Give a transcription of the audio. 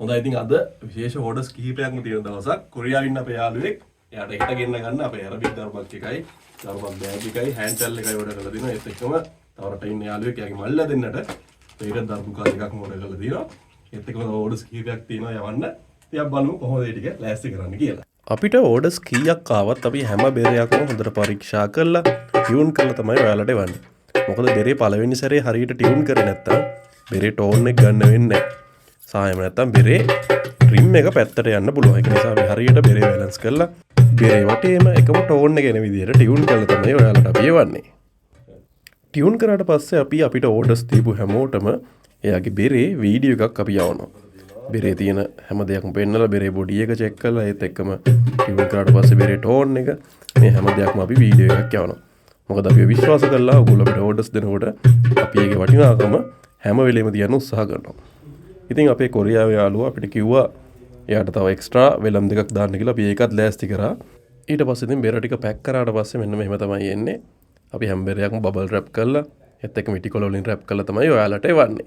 හොඳයි ඉතින් අද විශේෂ ඕඩර්ස් කිහිපයක්ම තියෙන දවසක්. කොරියාවෙන් ඉන්න අපේ යාළුවෙක් එයාට හෙට ගෙන්න ගන්න අපේ ඇරබික් දරුපක් එකයි දරුපක් බෑග් එකයි හෑන්ඩ් ටැල් එකයි ඕඩර් කරලා දිනවා. ඒත් එක්කම තව රට ඉන්න යාළුවෙක් එයාගේ මල්ලා දෙන්නට ඒක දරුපු කාර් එකක් ඕඩර් කරලා දිනවා. ඒත් එක්කම ඕඩර්ස් කිහිපයක් තියෙනවා යවන්න. ඉතින් බලමු කොහොමද ඒ ටික ලෑස්ති කරන්න කියලා. අපිට ඕඩර්ස් කීයක් ආවත් අපි හැම බෙරයක්ම හොඳට පරීක්ෂා කරලා ටියුන් කරලා තමයි ඔයාලට එවන්නේ. මොකද බෙරේ පළවෙනි සැරේ හරියට ටියුන් කරේ නැත්තම් බෙරේ ටෝන් එක ගන්න වෙන්නේ නැහැ. සායම නැත්තම් බෙරේ ට්‍රිම් එක පැත්තට යන්න පුළුවන්. ඒක නිසා අපි හරියට බෙරේ බැලන්ස් කරලා බෙරේ වටේම එකම ටෝන් එක එන විදිහට ටියුන් කරලා තමයි ඔයාලට අපි එවන්නේ. ටියුන් කරාට පස්සේ අපි අපිට ඕඩර්ස් දීපු හැමෝටම එයාගේ බෙරේ වීඩියෝ එකක් අපි යවනවා. බෙරේ තියෙන හැම දෙයක්ම පෙන්නලා බෙරේ බොඩි එක චෙක් කරලා ඒත් එක්කම ටියුන් කරාට පස්සේ බෙරේ ටෝන් එක මේ හැම දෙයක්ම අපි වීඩියෝ එකක් යවනවා. මොකද අපි විශ්වාස කරලා ඔයගොල්ලෝ අපිට ඕඩර්ස් දෙනකොට අපි ඒකේ වටිනාකම හැම වෙලෙම තියන්න උත්සාහ කරනවා. ඉතින් අපේ කොරියාවේ යාළුවා අපිට කිව්වා එයාට තව එක්ස්ට්‍රා වෙලම් දෙකක් දාන්න කියලා අපි ඒකත් ලෑස්ති කරා. ඊට පස්සේ ඉතින් බෙර ටික පැක් කරාට පස්සේ මෙන්න මෙහෙම තමයි එන්නේ. අපි හැම බෙරයක්ම බබල් රැප් කරලා ඒත් එක්ක මිටි කොළ වලින් රැප් කරලා තමයි ඔයාලට එවන්නේ.